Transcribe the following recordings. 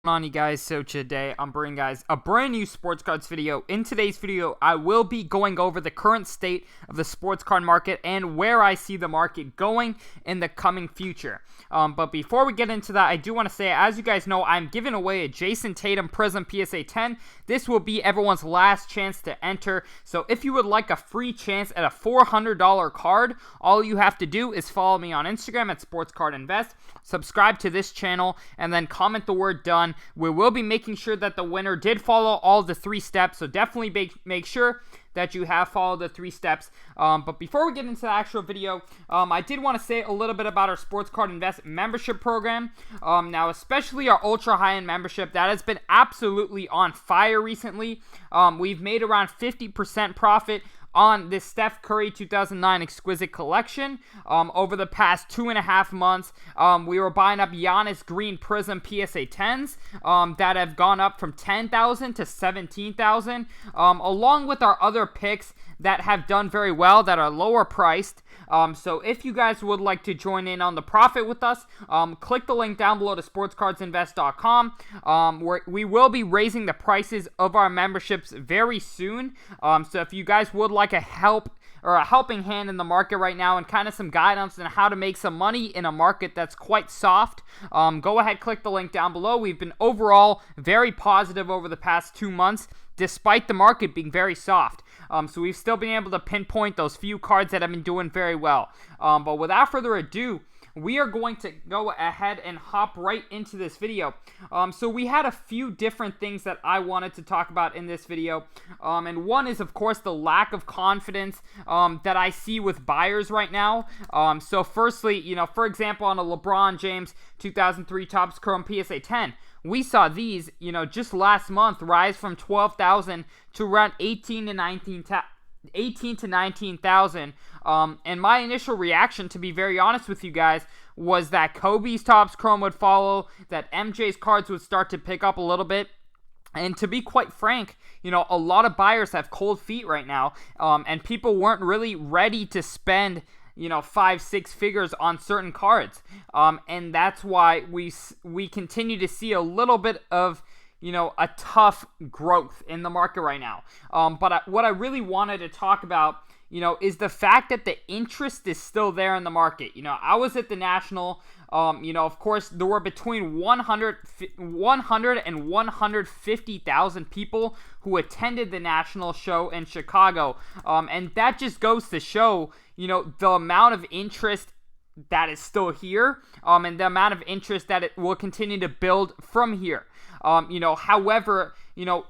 On you guys. So today I'm bringing guys a brand new sports cards video. In today's video I will be going over the current state of the sports card market and where I see the market going in the coming future. But before we get into that, I do want to say, as you guys know, I'm giving away a Jayson Tatum Prism PSA 10. This will be everyone's last chance to enter. So if you would like a free chance at a $400 card, all you have to do is follow me on Instagram at SportsCardInvest, subscribe to this channel, and then comment the word done. We will be making sure that the winner did follow all the 3 steps, so definitely make sure that you have followed the 3 steps. But before we get into the actual video, I did want to say a little bit about our Sports Card Invest membership program. Now, especially our ultra high-end membership, that has been absolutely on fire recently. We've made around 50% profit on this Steph Curry 2009 Exquisite Collection. Over the past 2.5 months, we were buying up Giannis Green Prism PSA 10s that have gone up from 10,000 to 17,000, along with our other picks that have done very well that are lower priced. So if you guys would like to join in on the profit with us, click the link down below to sportscardsinvest.com, where we will be raising the prices of our memberships very soon. So if you guys would like a helping hand in the market right now and kind of some guidance on how to make some money in a market that's quite soft, go ahead, click the link down below. We've been overall very positive over the past 2 months, despite the market being very soft. So we've still been able to pinpoint those few cards that have been doing very well. But without further ado, we are going to go ahead and hop right into this video. So we had a few different things that I wanted to talk about in this video. And one is, of course, the lack of confidence that I see with buyers right now. So firstly, for example, on a LeBron James 2003 Topps Chrome PSA 10, we saw these, just last month rise from 12,000 to around 18 to 19,000. And my initial reaction, to be very honest with you guys, was that Kobe's Topps Chrome would follow, that MJ's cards would start to pick up a little bit. And to be quite frank, a lot of buyers have cold feet right now, and people weren't really ready to spend 5-6 figures on certain cards, and that's why we continue to see a little bit of a tough growth in the market right now. But what I really wanted to talk about is the fact that the interest is still there in the market. I was at the National. Of course, there were between 100 and 150,000 people who attended the National show in Chicago. And that just goes to show, the amount of interest that is still here, and the amount of interest that it will continue to build from here. However,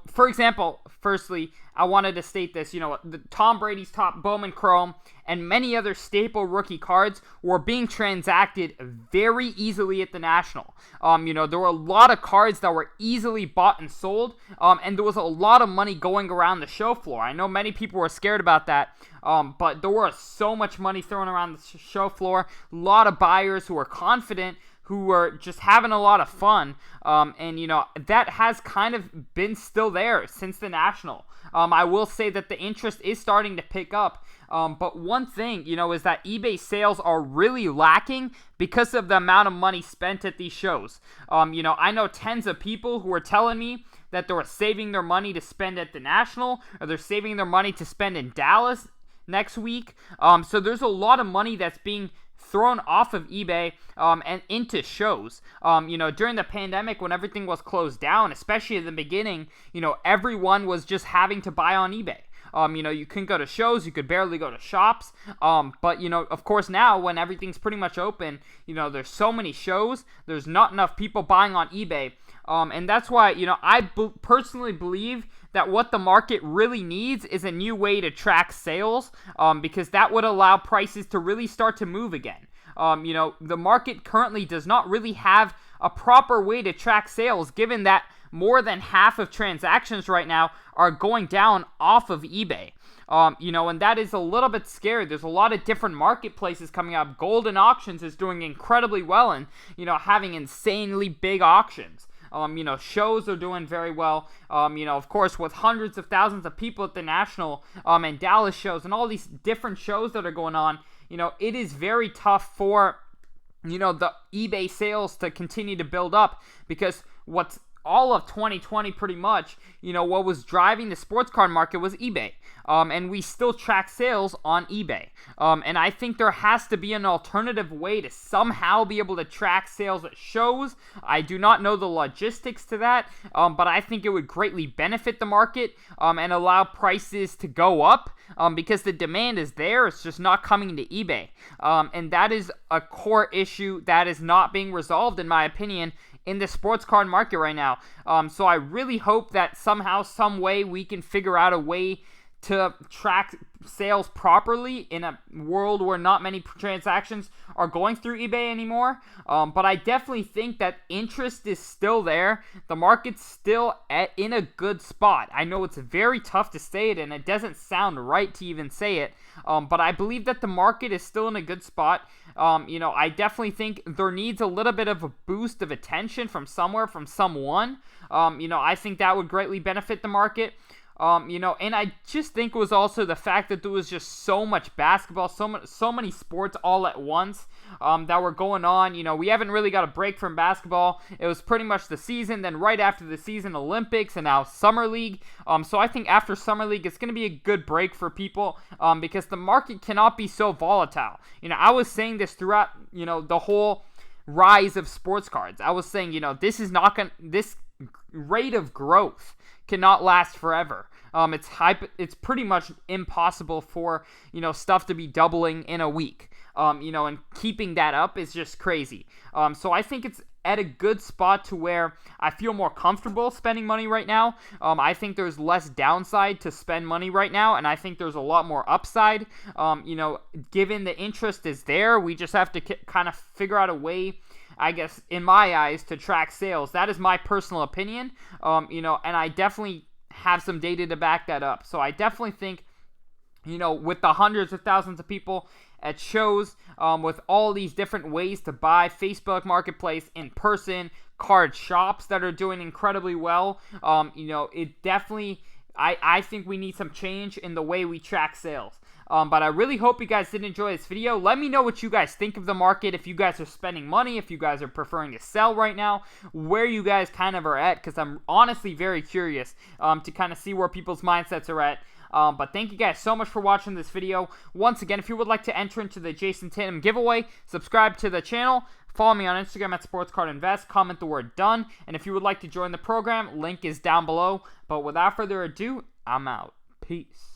for example, firstly, I wanted to state this, the Tom Brady's top Bowman Chrome and many other staple rookie cards were being transacted very easily at the National. There were a lot of cards that were easily bought and sold, and there was a lot of money going around the show floor. I know many people were scared about that, but there was so much money thrown around the show floor, a lot of buyers who were confident, who were just having a lot of fun, and that has kind of been still there since the National. I will say that the interest is starting to pick up, but one thing, is that eBay sales are really lacking because of the amount of money spent at these shows. I know tens of people who are telling me that they were saving their money to spend at the National, or they're saving their money to spend in Dallas next week. So there's a lot of money that's being thrown off of eBay and into shows. During the pandemic, when everything was closed down, especially in the beginning, everyone was just having to buy on eBay. You couldn't go to shows, you could barely go to shops, but of course now when everything's pretty much open, there's so many shows, there's not enough people buying on eBay, and that's why, I personally believe that what the market really needs is a new way to track sales, because that would allow prices to really start to move again. The market currently does not really have a proper way to track sales, given that more than half of transactions right now are going down off of eBay. And that is a little bit scary. There's a lot of different marketplaces coming up. Golden Auctions is doing incredibly well and, having insanely big auctions. Shows are doing very well, of course, with hundreds of thousands of people at the National and Dallas shows and all these different shows that are going on. It is very tough for, the eBay sales to continue to build up, because what's all of 2020 pretty much, what was driving the sports card market was eBay. And we still track sales on eBay. And I think there has to be an alternative way to somehow be able to track sales at shows. I do not know the logistics to that, but I think it would greatly benefit the market and allow prices to go up because the demand is there. It's just not coming to eBay. And that is a core issue that is not being resolved, in my opinion, in the sports card market right now. So I really hope that somehow, some way, we can figure out a way to track sales properly in a world where not many transactions are going through eBay anymore. But I definitely think that interest is still there. The market's still in a good spot. I know it's very tough to say it, and it doesn't sound right to even say it. But I believe that the market is still in a good spot. I definitely think there needs a little bit of a boost of attention from somewhere, from someone. I think that would greatly benefit the market. And I just think it was also the fact that there was just so much basketball, so many sports all at once that were going on. We haven't really got a break from basketball. It was pretty much the season, then right after the season, Olympics, and now Summer League. So I think after Summer League, it's going to be a good break for people because the market cannot be so volatile. I was saying this throughout, the whole rise of sports cards. I was saying, this rate of growth cannot last forever. It's pretty much impossible for stuff to be doubling in a week. And keeping that up is just crazy. So I think it's at a good spot to where I feel more comfortable spending money right now. I think there's less downside to spend money right now, and I think there's a lot more upside. Given the interest is there, we just have to kind of figure out a way, I guess, in my eyes, to track sales. That is my personal opinion, and I definitely have some data to back that up. So I definitely think, with the hundreds of thousands of people at shows, with all these different ways to buy, Facebook Marketplace, in person, card shops that are doing incredibly well, it definitely, I think we need some change in the way we track sales. But I really hope you guys did enjoy this video. Let me know what you guys think of the market, if you guys are spending money, if you guys are preferring to sell right now, where you guys kind of are at, because I'm honestly very curious to kind of see where people's mindsets are at. But thank you guys so much for watching this video. Once again, if you would like to enter into the Jayson Tatum giveaway, subscribe to the channel, follow me on Instagram at SportsCardInvest, comment the word done, and if you would like to join the program, link is down below. But without further ado, I'm out. Peace.